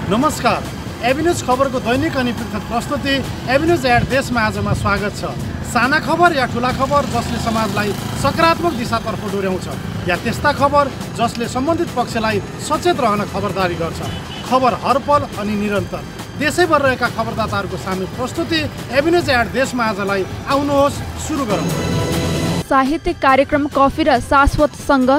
नमस्कार, एभिन्यूज खबरको दैनिक अनि पृथक प्रस्तुति एभिन्यूज एड देशमा आजमा स्वागत छ। साना खबर या ठुला खबर जसले समाजलाई सकारात्मक दिशातर्फ डोर्याउँछ या त्यस्ता खबर जसले सम्बन्धित पक्षलाई सचेत रहन खबरदारी गर्छ। खबर हरपल अनि निरन्तर देशैभर रहेका खबरदाताहरूको सामूहिक प्रस्तुति एभिन्यूज एड देशमा आजलाई आउनुहोस् सुरु गरौँ। साहित्यिक कार्यक्रम कफी र शाश्वत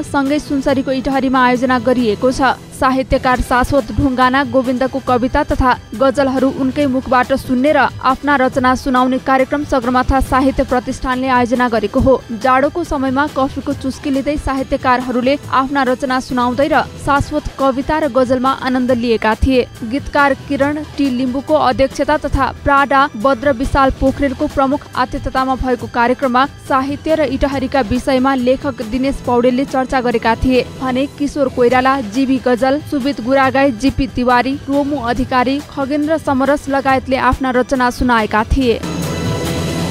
सँगै सुनसरीको इटहरीमा आयोजना गरिएको छ। साहित्यकार शाश्वत ढुङ्गाना गोविन्दको कविता तथा गजलहरू उनकै मुखबाट सुन्ने र आफ्ना रचना सुनाउने कार्यक्रम सगरमाथा साहित्य प्रतिष्ठानले आयोजना गरेको हो। जाडोको समयमा कफीको चुस्की लिँदै साहित्यकारहरूले आफ्ना रचना सुनाउँदै र शाश्वत कविता र गजलमा आनन्द लिएका थिए। गीतकार किरण टी लिम्बुको अध्यक्षता तथा प्राडा बद्र विशाल पोखरेलको प्रमुख आतिथ्यतामा भएको कार्यक्रममा साहित्य र इटहरीका विषयमा लेखक दिनेश पौडेलले चर्चा गरेका थिए भने किशोर कोइराला, जीवी गजल, सुबित गुरागाई, जीपी तिवारी, रोमु अधिकारी, खगेन्द्र समरस लगायतले आफ्ना रचना सुनाएका थिए।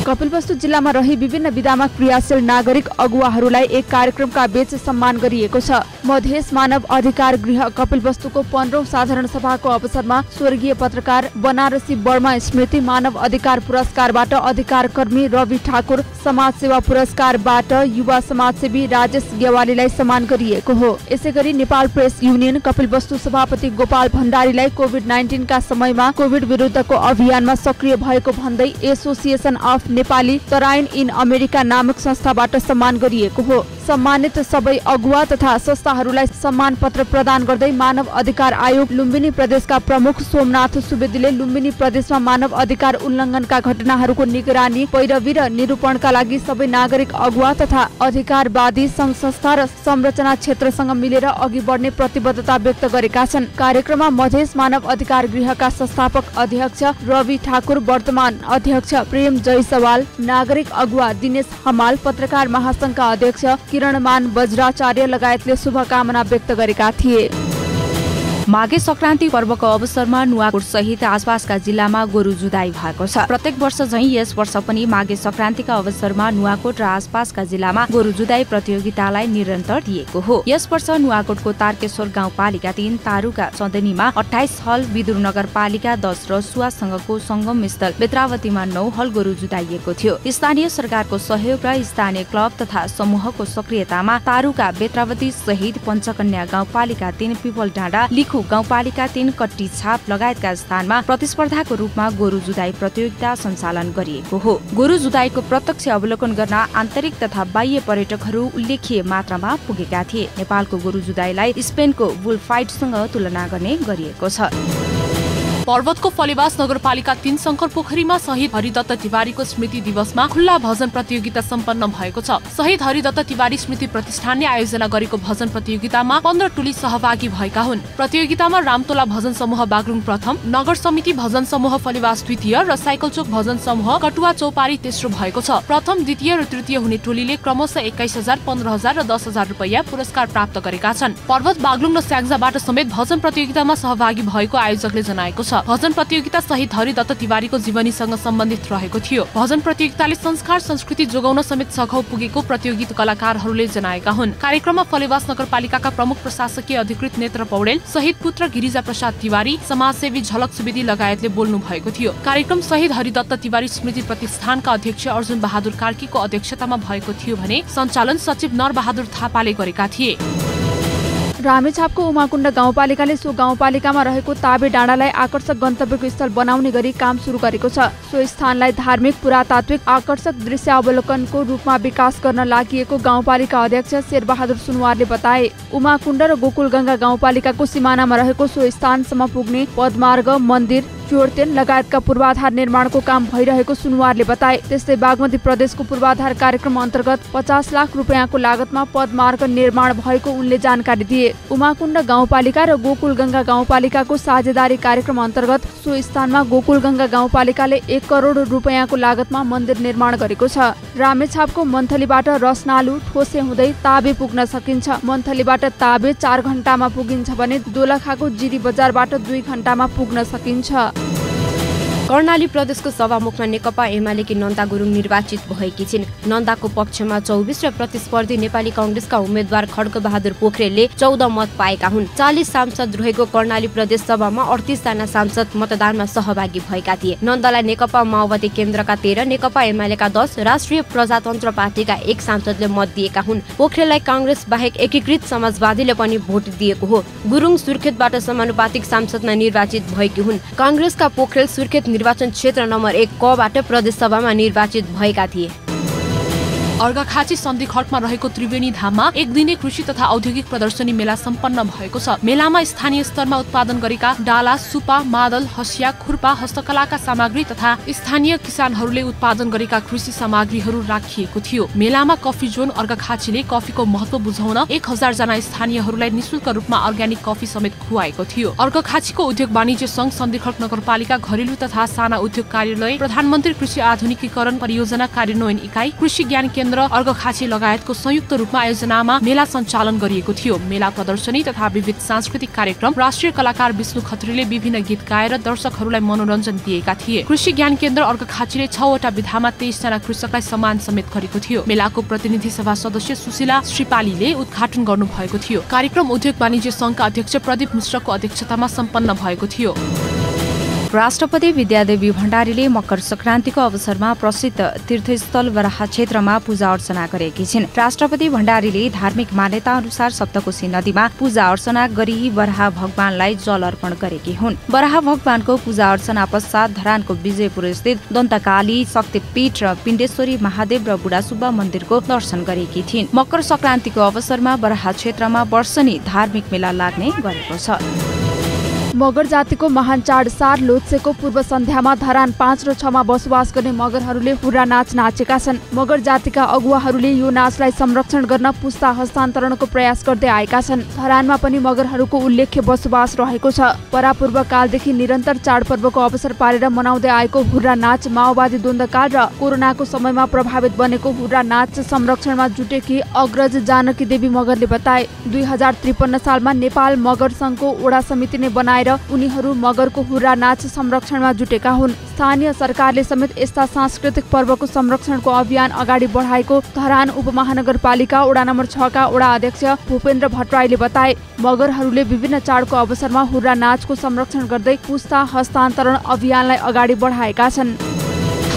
कपिलवस्तु जिल्लामा रही विभिन्न विधामा क्रियाशील नागरिक अगुवाहरूलाई एक कार्यक्रमका बीच सम्मान गरिएको छ। मधेस मानव अधिकार गृह कपिलवस्तुको 15औं साधारण सभाको अवसरमा स्वर्गीय पत्रकार बनारसी वर्मा स्मृति मानव अधिकार पुरस्कारबाट अधिकार कर्मी रवि ठाकुर, समाजसेवा पुरस्कारबाट युवा समाजसेवी राजेश गेवालीलाई सम्मान गरिएको हो। यसैगरी नेपाल प्रेस युनियन कपिलवस्तु सभापति गोपाल भण्डारीलाई कोभिड-19 का समयमा कोभिड विरुद्धको अभियानमा सक्रिय भएको भन्दै association of Nepali Tarain in America नामक संस्थाबाट सम्मान गरिएको हो। सम्मानित सबै अगुवा तथा संस्थाहरूलाई सम्मान पत्र प्रदान गर्दै मानव अधिकार आयोग लुम्बिनी प्रदेशका प्रमुख सोमनाथ सुवेदीले लुम्बिनी प्रदेशमा मानव अधिकार उल्लङ्घनका घटनाहरूको निगरानी, पैरवी र निरूपणका लागि सबै नागरिक अगुवा तथा अधिकारवादी सङ्घ संस्था र संरचना क्षेत्रसँग मिलेर अघि बढ्ने प्रतिबद्धता व्यक्त गरेका छन्। कार्यक्रममा मधेस मानव अधिकार गृहका संस्थापक अध्यक्ष रवि ठाकुर, वर्तमान अध्यक्ष प्रेम जयसवाल, नागरिक अगुवा दिनेश हमाल, पत्रकार महासंघका अध्यक्ष किरणमान वज्राचार्य लगायतले शुभकामना व्यक्त गरेका थिए। माघे संक्रान्ति पर्वको अवसरमा नुवाकोट सहित आसपासका जिल्लामा गोरु जुधाइ भएको छ। प्रत्येक वर्ष झैं यस वर्ष पनि माघे संक्रान्तिका अवसरमा नुवाकोट र आसपासका जिल्लामा गोरु जुधाइ प्रतियोगितालाई निरन्तर दिएको हो। यस वर्ष नुवाकोटको तारकेश्वर गाउँपालिका 3 तारुका चन्दनीमा 28 हल, विदुर नगरपालिका 10 र सुवासँगको संगम स्थल बेत्रावतीमा 9 हल गोरु जुधाइएको थियो। स्थानीय सरकारको सहयोग र स्थानीय क्लब तथा समूहको सक्रियतामा तारुका बेत्रावती सहित पञ्चकन्या गाउँपालिका 3 पिपल डाँडा, लिखु गाउँपालिका 3 कट्टी छाप लगायतका स्थानमा प्रतिस्पर्धाको रूपमा गोरु जुधाइ प्रतियोगिता सञ्चालन गरिएको हो। गोरु जुधाइको प्रत्यक्ष अवलोकन गर्न आन्तरिक तथा बाह्य पर्यटकहरू उल्लेख्य मात्रामा पुगेका थिए। नेपालको गोरु जुधाइलाई स्पेनको बुल फाइटसँग तुलना गर्ने गरिएको छ। पर्वतको फलेवास नगरपालिका 3 शंकर पोखरीमा शहीद हरिदत्त तिवारीको स्मृति दिवसमा खुल्ला भजन प्रतियोगिता सम्पन्न भएको छ। शहीद हरिदत्त तिवारी स्मृति प्रतिष्ठानले आयोजना गरेको भजन प्रतियोगितामा 15 टोली सहभागी भएका हुन्। प्रतियोगितामा रामतोला भजन समूह बागलुङ प्रथम, नगर समिति भजन समूह फलेवास द्वितीय र साइकलचोक भजन समूह कटुवा चौपारी तेस्रो भएको छ। प्रथम, द्वितीय र तृतीय हुने टोलीले क्रमशः 21,000, 15,000 र 10,000 रुपैयाँ पुरस्कार प्राप्त गरेका छन्। पर्वत, बागलुङ र स्याङ्जाबाट समेत भजन प्रतियोगितामा सहभागी भएको आयोजकले जनाएको छ। भजन प्रतियोगिता शहीद हरिदत्त तिवारीको जीवनीसँग सम्बन्धित रहेको थियो। भजन प्रतियोगिताले संस्कार संस्कृति जोगाउन समेत सघाउ पुगेको प्रतियोगित कलाकारहरूले जनाएका हुन्। कार्यक्रममा फलेवास नगरपालिकाका प्रमुख प्रशासकीय अधिकृत नेत्र पौडेल, शहीद पुत्र गिरिजा प्रसाद तिवारी, समाजसेवी झलक सुवेदी लगायतले बोल्नु भएको थियो। कार्यक्रम शहीद हरिदत्त तिवारी स्मृति प्रतिष्ठानका अध्यक्ष अर्जुन बहादुर कार्कीको अध्यक्षतामा भएको थियो भने सञ्चालन सचिव नरबहादुर थापाले गरेका थिए। रामेछापको उमाकुण्ड गाउँपालिकाले सो गाउँपालिकामा रहेको ताबे डाँडालाई आकर्षक गन्तव्यको स्थल बनाउने गरी काम सुरु गरेको छ। सो स्थानलाई धार्मिक, पुरातात्विक, आकर्षक दृश्यावलोकनको रूपमा विकास गर्न लागि गाउँपालिका अध्यक्ष शेरबहादुर सुनवारले बताए। उमाकुण्ड र गोकुलगङ्गा गाउँपालिकाको सिमानामा रहेको सो स्थानसम्म पुग्ने पदमार्ग, मन्दिर, चोरतेन लगायतका पूर्वाधार निर्माणको काम भइरहेको सुनवारले बताए। त्यस्तै बागमती प्रदेशको पूर्वाधार कार्यक्रम अन्तर्गत 50 लाख रुपैयाँको लागतमा पदमार्ग निर्माण भएको उनले जानकारी दिए। उमाकुण्ड गाउँपालिका र गोकुलगङ्गा गाउँपालिकाको साझेदारी कार्यक्रम अन्तर्गत सो स्थानमा गोकुलगङ्गा गाउँपालिकाले 1 करोड रुपैयाँको लागतमा मन्दिर निर्माण गरेको छ। रामेछापको मन्थलीबाट रसनालु ठोसे हुँदै ताबे पुग्न सकिन्छ। मन्थलीबाट ताबे 4 घण्टामा पुगिन्छ भने दोलखाको जिरी बजारबाट 2 घण्टामा पुग्न सकिन्छ। कर्णाली प्रदेशको सभामुखमा नेकपा एमालेकी नन्दा गुरुङ निर्वाचित भएकी छिन्। नन्दाको पक्षमा 24 र प्रतिस्पर्धी नेपाली कांग्रेसका उम्मेद्वार खड्गबहादुर पोखरेलले 14 मत पाएका हुन्। 40 सांसद रहेको कर्णाली प्रदेश सभामा 38 जना सांसद मतदानमा सहभागी भएका थिए। नन्दालाई नेकपा माओवादी केन्द्रका 13, नेकपा एमालेका 10, राष्ट्रिय प्रजातन्त्र पार्टीका 1 सांसदले मत दिएका हुन्। पोखरेललाई कांग्रेस बाहेक एकीकृत समाजवादीले पनि भोट दिएको हो। गुरुङ सुर्खेतबाट समानुपातिक सांसदमा निर्वाचित भएकी हुन्। कांग्रेसका पोखरेल सुर्खेत निर्वाचन क्षेत्र नम्बर 1 क बाट प्रदेश सभामा निर्वाचित भएका थिए। अर्घाखाँची सन्धिखर्कमा रहेको त्रिवेणी धाममा एक दिने कृषि तथा औद्योगिक प्रदर्शनी मेला सम्पन्न भएको छ। मेलामा स्थानीय स्तरमा उत्पादन गरेका डाला, सुपा, मादल, हँसिया, खुर्पा, हस्तकलाका सामग्री तथा स्थानीय किसानहरूले उत्पादन गरेका कृषि सामग्रीहरू राखिएको थियो। मेलामा कफी जोन अर्घाखाँचीले कफीको महत्व बुझाउन 1000 जना स्थानीयहरूलाई निशुल्क रूपमा अर्ग्यानिक कफी समेत खुवाएको थियो। अर्घाखाँचीको उद्योग वाणिज्य संघ, सन्धिखर्क नगरपालिका, घरेलु तथा साना उद्योग कार्यालय, प्रधानमन्त्री कृषि आधुनिकीकरण परियोजना कार्यान्वयन इकाइ, कृषि ज्ञान केन्द्र अर्घाखाँची लगायतको संयुक्त रूपमा आयोजनामा मेला सञ्चालन गरिएको थियो। मेला प्रदर्शनी तथा विविध सांस्कृतिक कार्यक्रम, राष्ट्रिय कलाकार विष्णु खत्रीले विभिन्न गीत गाएर दर्शकहरूलाई मनोरञ्जन दिएका थिए। कृषि ज्ञान केन्द्र अर्घाखाँचीले 6 वटा विधामा 23 जना कृषकलाई सम्मान समेत गरेको थियो। मेलाको प्रतिनिधि सभा सदस्य सुशीला श्रीपालीले उद्घाटन गर्नुभएको थियो। कार्यक्रम उद्योग वाणिज्य संघका अध्यक्ष प्रदीप मिश्रको अध्यक्षतामा सम्पन्न भएको थियो। राष्ट्रपति विद्यादेवी भण्डारीले मकर संक्रान्तिको अवसरमा प्रसिद्ध तीर्थस्थल बराह क्षेत्रमा पूजा अर्चना गरेकी छिन्। राष्ट्रपति भण्डारीले धार्मिक मान्यता अनुसार सप्तकोशी नदीमा पूजा अर्चना गरी बराह भगवानलाई जल अर्पण गरेकी हुन्। बराह भगवानको पूजा अर्चना पश्चात धरानको विजयपुर स्थित दन्तकाली शक्तिपीठ र पिण्डेश्वरी महादेव र बुढासुब्बा मन्दिरको दर्शन गरेकी थिइन्। मकर संक्रान्तिको अवसरमा बराह क्षेत्रमा वर्षनी धार्मिक मेला लाग्ने गरेको छ। मगर जातिको महान चाड सार लोत्सेको पूर्व सन्ध्यामा धरान 5 र 6 मा बसोबास गर्ने मगरहरूले हुर्रा नाच नाचेका छन्। मगर जातिका अगुवाहरूले यो नाचलाई संरक्षण गर्न पुस्ता हस्तान्तरणको प्रयास गर्दै आएका छन्। धरानमा पनि मगरहरूको उल्लेख्य बसोबास रहेको छ। परापूर्व कालदेखि निरन्तर चाडपर्वको अवसर पारेर मनाउँदै आएको हुर्रा नाच माओवादी द्वन्द्वकाल र कोरोनाको समयमा प्रभावित बनेको हुर्रा नाच संरक्षणमा जुटेकी अग्रज जानकी देवी मगरले बताए। 2053 सालमा नेपाल मगर संघको वडा समितिले बनाएर उनीहरू मगरको हुर्रा नाच संरक्षणमा जुटेका हुन्। स्थानीय सरकारले समेत यस्ता सांस्कृतिक पर्वको संरक्षणको अभियान अगाडि बढाएको धरान उपमहानगरपालिका वडा नम्बर 6 का वडा अध्यक्ष भूपेन्द्र भट्टराईले बताए। मगरहरूले विभिन्न चाडको अवसरमा हुर्रा नाचको संरक्षण गर्दै पुस्ता हस्तान्तरण अभियानलाई अगाडि बढाएका छन्।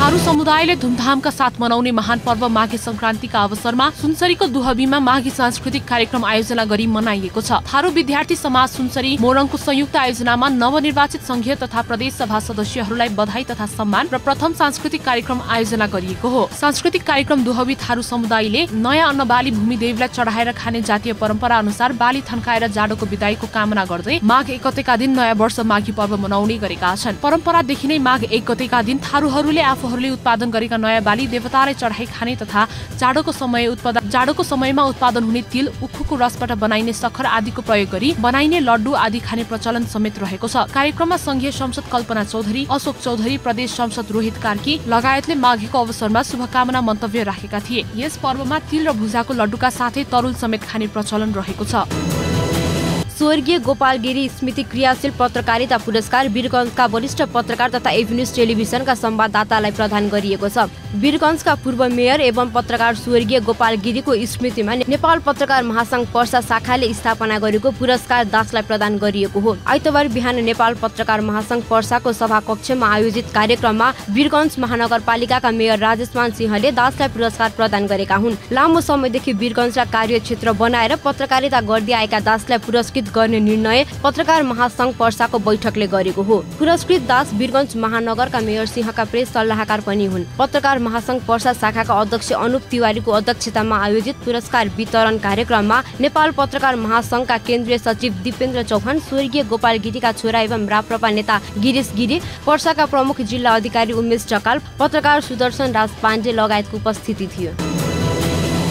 थारू समुदायले धुमधामका साथ मनाउने महान पर्व माघे संक्रान्तिका अवसरमा सुनसरीको दुहबीमा माघी सांस्कृतिक कार्यक्रम आयोजना गरी मनाइएको छ। थारू विद्यार्थी समाज सुनसरी मोरङको संयुक्त आयोजनामा नवनिर्वाचित संघीय तथा प्रदेश सभा सदस्यहरूलाई बधाई तथा सम्मान र प्रथम सांस्कृतिक कार्यक्रम आयोजना गरिएको हो। सांस्कृतिक कार्यक्रम दुहबी थारू समुदायले नयाँ अन्न बाली भूमिदेवलाई चढाएर खाने जातीय परम्परा अनुसार बाली थन्काएर जाडोको बिदाईको कामना गर्दै माघ 1 गतेका दिन नयाँ वर्ष माघी पर्व मनाउने गरेका छन्। परम्परादेखि नै माघ 1 गतेका दिन थारूहरूले आफूहरूले उत्पादन गरेका नयाँ बाली देवतालाई चढाई खाने तथा जाडोको समयमा उत्पादन हुने तिल, उखुको रसबाट बनाइने सखर आदिको प्रयोग गरी बनाइने लड्डु आदि खाने प्रचलन समेत रहेको छ। कार्यक्रममा संघीय संसद कल्पना चौधरी, अशोक चौधरी, प्रदेश संसद रोहित कार्की लगायतले माघेको अवसरमा शुभकामना मन्तव्य राखेका थिए। यस पर्वमा तिल र भुजाको लड्डुका साथै तरुल समेत खाने प्रचलन रहेको छ। स्वर्गीय गोपाल गिरी स्मृति क्रियाशील पत्रकारिता पुरस्कार वीरगञ्जका वरिष्ठ पत्रकार तथा एभिन्यूज टेलिभिजनका संवाददातालाई प्रदान गरिएको छ। वीरगञ्जका पूर्व मेयर एवं पत्रकार स्वर्गीय गोपाल गिरीको स्मृतिमा नेपाल पत्रकार महासंघ पर्सा शाखाले स्थापना गरेको पुरस्कार दासलाई प्रदान गरिएको हो। आइतबार बिहान नेपाल पत्रकार महासंघ पर्साको सभाकक्षमा आयोजित कार्यक्रममा वीरगञ्ज महानगरपालिकाका मेयर राजेशमान सिंहले दासलाई पुरस्कार प्रदान गरेका हुन्। लामो समयदेखि वीरगञ्जलाई कार्यक्षेत्र बनाएर पत्रकारिता गर्दै आएका दासलाई पुरस्कृत गर्ने निर्णय पत्रकार महासंघ पर्साको बैठकले गरेको हो। पुरस्कृत दास वीरगञ्ज महानगरका मेयर सिंहका प्रेस सल्लाहकार पनि हुन्। पत्रकार महासंघ पर्सा शाखाका अध्यक्ष अनुप तिवारीको अध्यक्षतामा आयोजित पुरस्कार वितरण कार्यक्रममा नेपाल पत्रकार महासंघका केन्द्रीय सचिव दिपेन्द्र चौहान, स्वर्गीय गोपाल गिरीका छोरा एवं राप्रपा नेता गिरीश गिरी, पर्साका प्रमुख जिल्ला अधिकारी उमेश ढकाल, पत्रकार सुदर्शन राज पाण्डे लगायतको उपस्थिति थियो।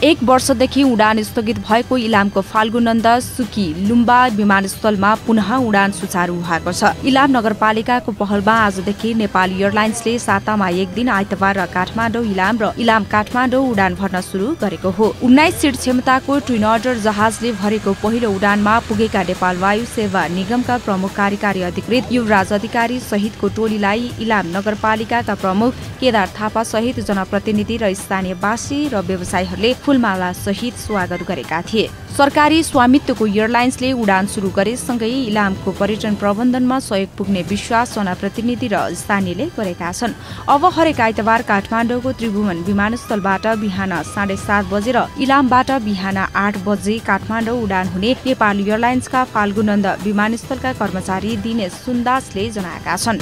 1 वर्षदेखि उडान स्थगित भएको इलामको फाल्गुनन्द सुकी लुम्बा विमानस्थलमा पुनः उडान सुचारू भएको छ। इलाम नगरपालिकाको पहलमा आजदेखि नेपाल एयरलाइन्सले सातामा 1 दिन आइतबार र काठमाडौँ इलाम र इलाम काठमाडौँ उडान भर्न सुरु गरेको हो। 19 सिट क्षमताको ट्विन अर्डर जहाजले भरेको पहिलो उडानमा पुगेका नेपाल वायु सेवा निगमका प्रमुख कार्यकारी अधिकृत युवराज अधिकारी सहितको टोलीलाई इलाम नगरपालिकाका प्रमुख केदार थापा सहित जनप्रतिनिधि र स्थानीयवासी र व्यवसायीहरूले फूलमाला सहित स्वागत गरेका थिए। सरकारी स्वामित्वको एयरलाइन्सले उडान सुरु गरेसँगै इलामको पर्यटन प्रबन्धनमा सहयोग पुग्ने विश्वास जनप्रतिनिधि र स्थानीयले गरेका छन्। अब हरेक आइतबार काठमाडौँको त्रिभुवन विमानस्थलबाट बिहान 7:30 बजे र इलामबाट बिहान 8 बजे काठमाडौँ उडान हुने नेपाल एयरलाइन्सका फाल्गुनन्द विमानस्थलका कर्मचारी दिनेश सुन्दासले जनाएका छन्।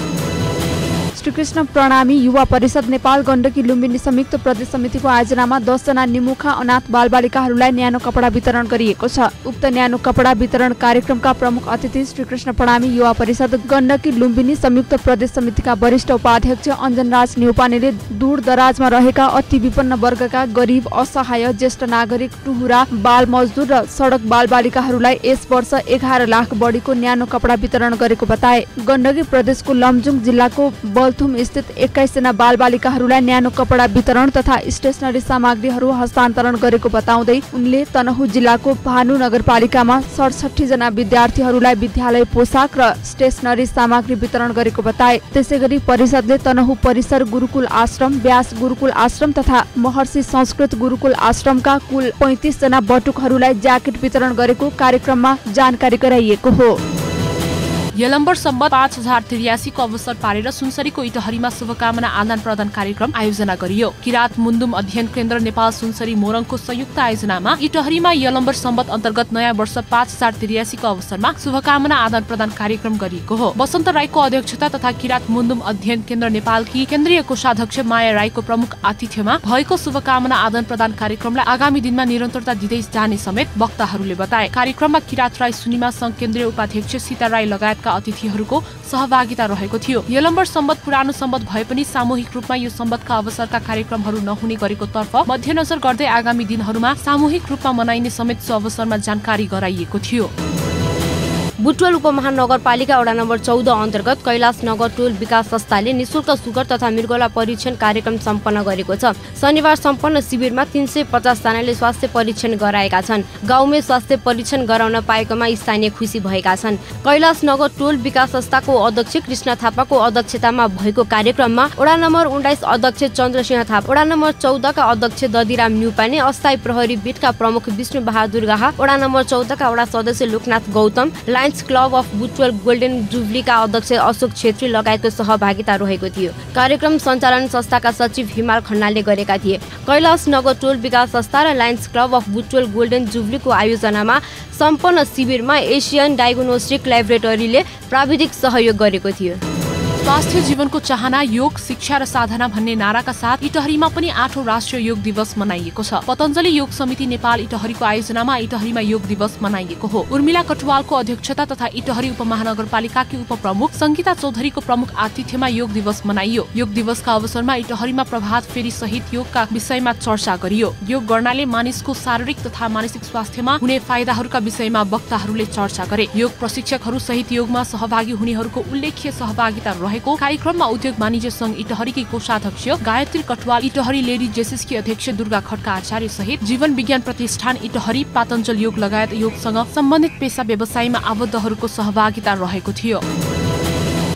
श्रीकृष्ण प्रणामी युवा परिषद नेपाल गण्डकी लुम्बिनी संयुक्त प्रदेश समितिको आयोजनामा 10 जना निमुखा अनाथ बालबालिकाहरूलाई न्यानो कपडा वितरण गरिएको छ। उक्त न्यानो कपडा वितरण कार्यक्रमका प्रमुख अतिथि श्रीकृष्ण प्रणामी युवा परिषद गण्डकी लुम्बिनी संयुक्त प्रदेश समितिका वरिष्ठ उपाध्यक्ष अञ्जनराज न्यौपानेले दूर दराजमा रहेका अति विपन्न वर्गका गरिब असहाय ज्येष्ठ नागरिक टुहुरा बाल मजदुर र सडक बालबालिकाहरूलाई यस वर्ष 11 लाख बढीको न्यानो कपडा वितरण गरेको बताए। गण्डकी प्रदेशको लमजुङ जिल्लाको बलथुम स्थित 21 जना बालबालिकाहरूलाई न्यानो कपडा वितरण तथा स्टेसनरी सामग्रीहरू हस्तान्तरण गरेको बताउँदै उनले तनहु जिल्लाको भानु नगरपालिकामा 67 जना विद्यार्थीहरूलाई विद्यालय पोसाक र स्टेसनरी सामग्री वितरण गरेको बताए। त्यसैगरी परिषदले तनहु परिसर गुरुकुल आश्रम, व्यास गुरुकुल आश्रम तथा महर्षि संस्कृत गुरुकुल आश्रमका कुल 35 जना बटुकहरूलाई ज्याकेट वितरण गरेको कार्यक्रममा जानकारी गराइएको हो। यलम्बर सम्बत 5083 को अवसर पारेर सुनसरीको इटहरीमा शुभकामना आदान प्रदान कार्यक्रम आयोजना गरियो। किरात मुन्दुम अध्ययन केन्द्र नेपाल सुनसरी मोरङको संयुक्त आयोजनामा इटहरीमा यलम्बर सम्बत अन्तर्गत नयाँ वर्ष 5083 को अवसरमा शुभकामना आदान प्रदान कार्यक्रम गरिएको हो। वसन्त राईको अध्यक्षता तथा किरात मुन्दुम अध्ययन केन्द्र नेपालकी केन्द्रीय कोषाध्यक्ष माया राईको प्रमुख आतिथ्यमा भएको शुभकामना आदान प्रदान कार्यक्रमलाई आगामी दिनमा निरन्तरता दिँदै जाने समेत वक्ताहरूले बताए। कार्यक्रममा किरात राई सुनिमा संघ केन्द्रीय उपाध्यक्ष सीता राई लगायत अतिथिहरूको सहभागिता रहेको थियो। यलम्बर सम्बत पुरानो सम्बत भए पनि सामूहिक रूपमा यो सम्बतका अवसरका कार्यक्रमहरू नहुने गरेको तर्फ मध्यनजर गर्दै आगामी दिनहरूमा सामूहिक रूपमा मनाइने समेत सो अवसरमा जानकारी गराइएको थियो। बुटवल उपमहानगरपालिका वडा नम्बर 14 अन्तर्गत कैलाश नगर टोल विकास संस्थाले निशुल्क सुगर तथा मृगौला परीक्षण कार्यक्रम सम्पन्न गरेको छ। शनिबार सम्पन्न शिविरमा 350 जनाले स्वास्थ्य परीक्षण गराएका छन्। गाउँमै स्वास्थ्य परीक्षण गराउन पाएकोमा स्थानीय खुसी भएका छन्। कैलाश नगर टोल विकास संस्थाको अध्यक्ष कृष्ण थापाको अध्यक्षतामा भएको कार्यक्रममा वडा नम्बर 19 अध्यक्ष चन्द्रसिंह थापा, वडा नम्बर 14 का अध्यक्ष ददिराम न्युपाने, अस्थायी प्रहरी बिटका प्रमुख विष्णु बहादुर गाहा, वडा नम्बर 14 का वडा सदस्य Loknath Gautam, Lions Club of Butwal golden जुबलीका अध्यक्ष अशोक छेत्री लगायतको सहभागिता रहेको थियो। कार्यक्रम सञ्चालन संस्थाका सचिव हिमाल खन्नालले गरेका थिए। कैलाश नगर टोल विकास संस्था र Lions Club of Butwal golden जुबलीको आयोजनामा सम्पन्न शिविरमा एसियन डायग्नोस्टिक ल्याबोरेटरीले प्राविधिक सहयोग गरेको थियो। स्वास्थ्य जीवनको चाहना, योग, शिक्षा र साधना भन्ने नाराका साथ इटहरीमा पनि 8औं राष्ट्रिय योग दिवस मनाइएको छ। पतञ्जलि योग समिति नेपाल इटहरीको आयोजनामा इटहरीमा योग दिवस मनाइएको हो। उर्मिला कटुवालको अध्यक्षता तथा इटहरी उपमहानगरपालिकाकी उपप्रमुख संगीता चौधरीको प्रमुख आतिथ्यमा योग दिवस मनाइयो। योग दिवसका अवसरमा इटहरीमा प्रभात फेरी सहित योगका विषयमा चर्चा गरियो। योग गर्नाले मानिसको शारीरिक तथा मानसिक स्वास्थ्यमा हुने फाइदाहरूका विषयमा वक्ताहरूले चर्चा गरे। योग प्रशिक्षकहरू सहित योगमा सहभागी हुनेहरूको उल्लेख्य सहभागिता रहेको कार्यक्रममा उद्योग वाणिज्य संघ इटहरीकी कोषाध्यक्ष गायत्री कटवाल, इटहरी लेडी जेसिसकी अध्यक्ष दुर्गा खड्का आचार्य सहित जीवन विज्ञान प्रतिष्ठान इटहरी, पातञ्जल योग लगायत योगसँग सम्बन्धित पेशा व्यवसायमा आबद्धहरूको सहभागिता रहेको थियो।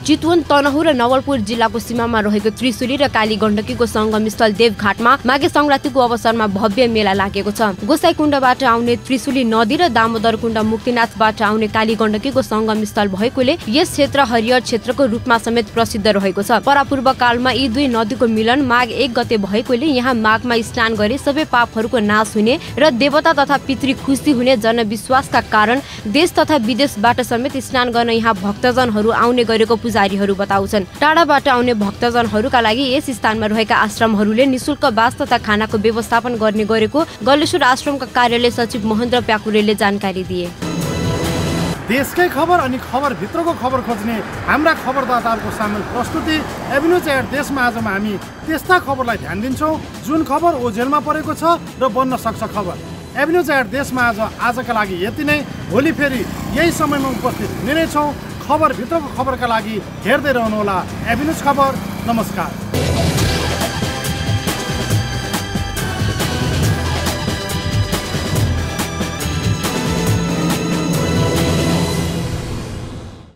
चितवन, तनहुँ र नवलपुर जिल्लाको सीमामा रहेको त्रिशुली र काली गण्डकीको संगमस्थल देवघाटमा माघे संक्रान्तिको अवसरमा भव्य मेला लागेको छ। गोसाईकुण्डबाट आउने त्रिशुली नदी र दामोदर कुण्ड मुक्तिनाथबाट आउने काली गण्डकीको संगमस्थल भएकोले यस क्षेत्र हरियर क्षेत्रको रूपमा समेत प्रसिद्ध रहेको छ। परापूर्व कालमा यी दुई नदीको मिलन माघ 1 गते भएकोले यहाँ माघमा स्नान गरे सबै पापहरूको नाश हुने र देवता तथा पितृ खुसी हुने जनविश्वासका कारण देश तथा विदेशबाट समेत स्नान गर्न यहाँ भक्तजनहरू आउने गरेको पुजारीहरू बताउँछन्। टाढाबाट आउने भक्तजनहरूका लागि यस स्थानमा रहेका आश्रमहरूले निशुल्क बास तथा खानाको व्यवस्थापन गर्ने गरेको गलेश्वर आश्रमका कार्यालय सचिव महेन्द्र प्याकुरेले जानकारी दिए। देशकै खबर अनि खबरभित्रको खबर खोज्ने हाम्रा खबरदाताहरूको सामेल प्रस्तुति एभिन्युज एट देशमा आजमा हामी त्यस्ता खबरलाई ध्यान दिन्छौँ जुन खबर ओझेलमा परेको छ र बन्न सक्छ खबर। एभिन्युज एट देशमा आजका लागि यति नै। भोलि फेरि यही समयमा उपस्थित हुने नै छौँ। खबरभित्रको खबरका लागि हेर्दै रहनुहोला एभिन्युज खबर। नमस्कार।